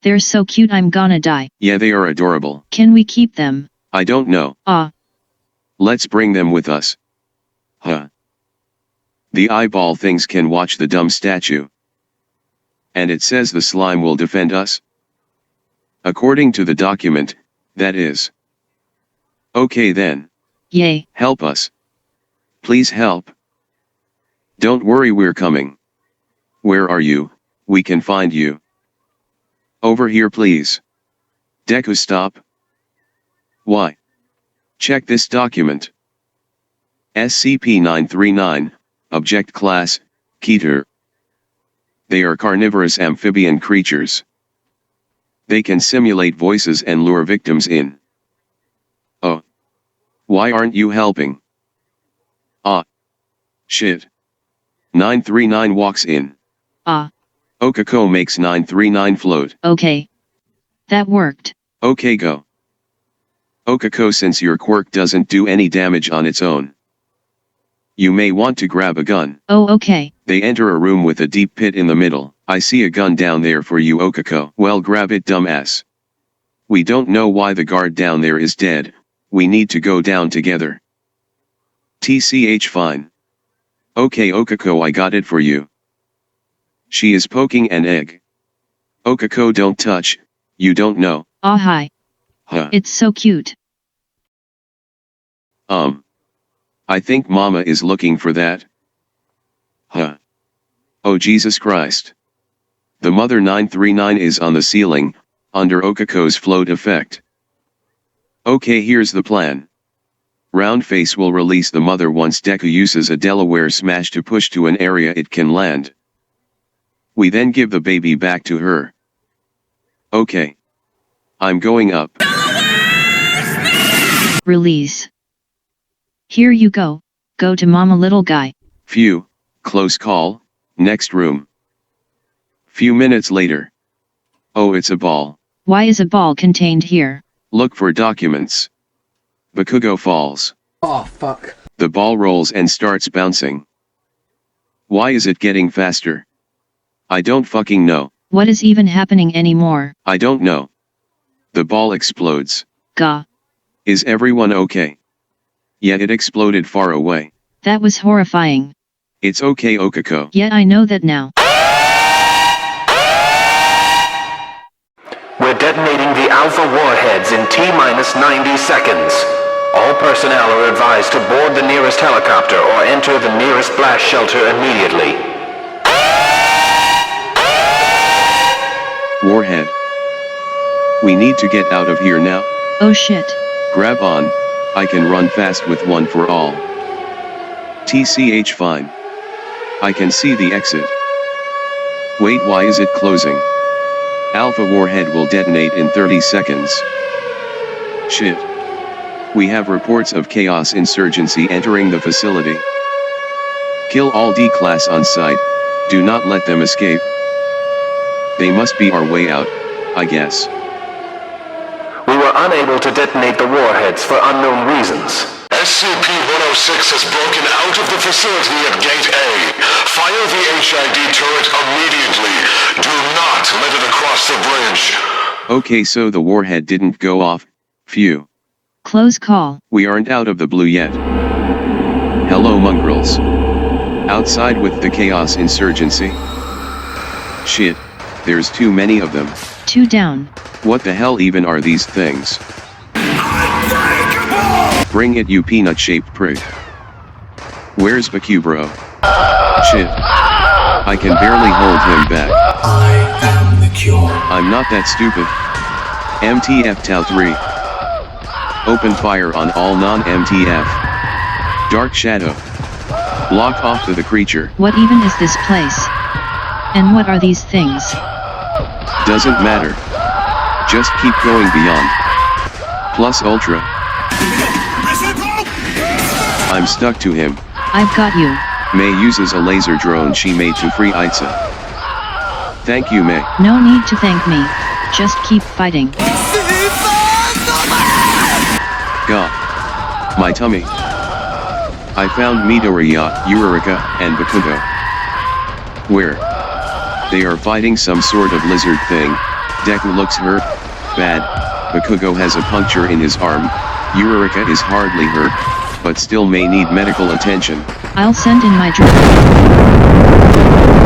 They're so cute I'm gonna die. Yeah, they are adorable. Can we keep them? I don't know. Let's bring them with us. Huh. The eyeball things can watch the dumb statue. And it says the slime will defend us? According to the document, that is. Okay then. Yay. Help us. Please help. Don't worry, we're coming. Where are you? We can find you. Over here please. Deku, stop. Why? Check this document. SCP-939, Object Class, KiriMina. They are carnivorous amphibian creatures. They can simulate voices and lure victims in. Oh. Why aren't you helping? Shit. 939 walks in. Okako makes 939 float. Okay. That worked. Okay, go. Okako, since your quirk doesn't do any damage on its own, you may want to grab a gun. Oh, okay. They enter a room with a deep pit in the middle. I see a gun down there for you, Okako. Well, grab it, dumbass. We don't know why the guard down there is dead. We need to go down together. TCH, fine. Okay, Okako, I got it for you. She is poking an egg. Okako, don't touch, you don't know. Hi. Huh. It's so cute. I think Mama is looking for that. Huh. Oh Jesus Christ. The mother 939 is on the ceiling, under Okako's float effect. Okay, here's the plan. Roundface will release the mother once Deku uses a Delaware smash to push to an area it can land. We then give the baby back to her. Okay. I'm going up. Release. Here you go. Go to Mama, little guy. Phew, close call. Next room. Few minutes later. Oh, it's a ball. Why is a ball contained here? Look for documents. Bakugo falls. Oh, fuck. The ball rolls and starts bouncing. Why is it getting faster? I don't fucking know. What is even happening anymore? I don't know. The ball explodes. Gah. Is everyone okay? Yet it exploded far away. That was horrifying. It's okay, Okako. Yeah, I know that now. We're detonating the Alpha Warheads in T-90 seconds. All personnel are advised to board the nearest helicopter or enter the nearest blast shelter immediately. Warhead. We need to get out of here now. Oh shit. Grab on, I can run fast with one for all. TCH, fine. I can see the exit. Wait, why is it closing? Alpha Warhead will detonate in 30 seconds. Shit. We have reports of chaos insurgency entering the facility. Kill all D-class on site, do not let them escape. They must be our way out, I guess. We were unable to detonate the warheads for unknown reasons. SCP-106 has broken out of the facility at Gate A. Fire the HID turret immediately. Do not let it across the bridge. Okay, so the warhead didn't go off. Phew. Close call. We aren't out of the blue yet. Hello, mongrels. Outside with the chaos insurgency? Shit, there's too many of them. 2 down. What the hell even are these things? Bring it, you peanut-shaped prig. Where's BakuBro? Shit. I can barely hold him back. I am the cure. I'm not that stupid. MTF Tau 3. Open fire on all non-MTF. Dark Shadow. Block off to the creature. What even is this place? And what are these things? Doesn't matter. Just keep going beyond. Plus Ultra. I'm stuck to him. I've got you. Mei uses a laser drone she made to free Itza. Thank you, Mei. No need to thank me. Just keep fighting. God. My tummy. I found Midoriya, Eureka, and Bakugo. Where? They are fighting some sort of lizard thing. Deku looks hurt. Bad. Bakugo has a puncture in his arm. Eureka is hardly hurt, but still may need medical attention. I'll send in my drone.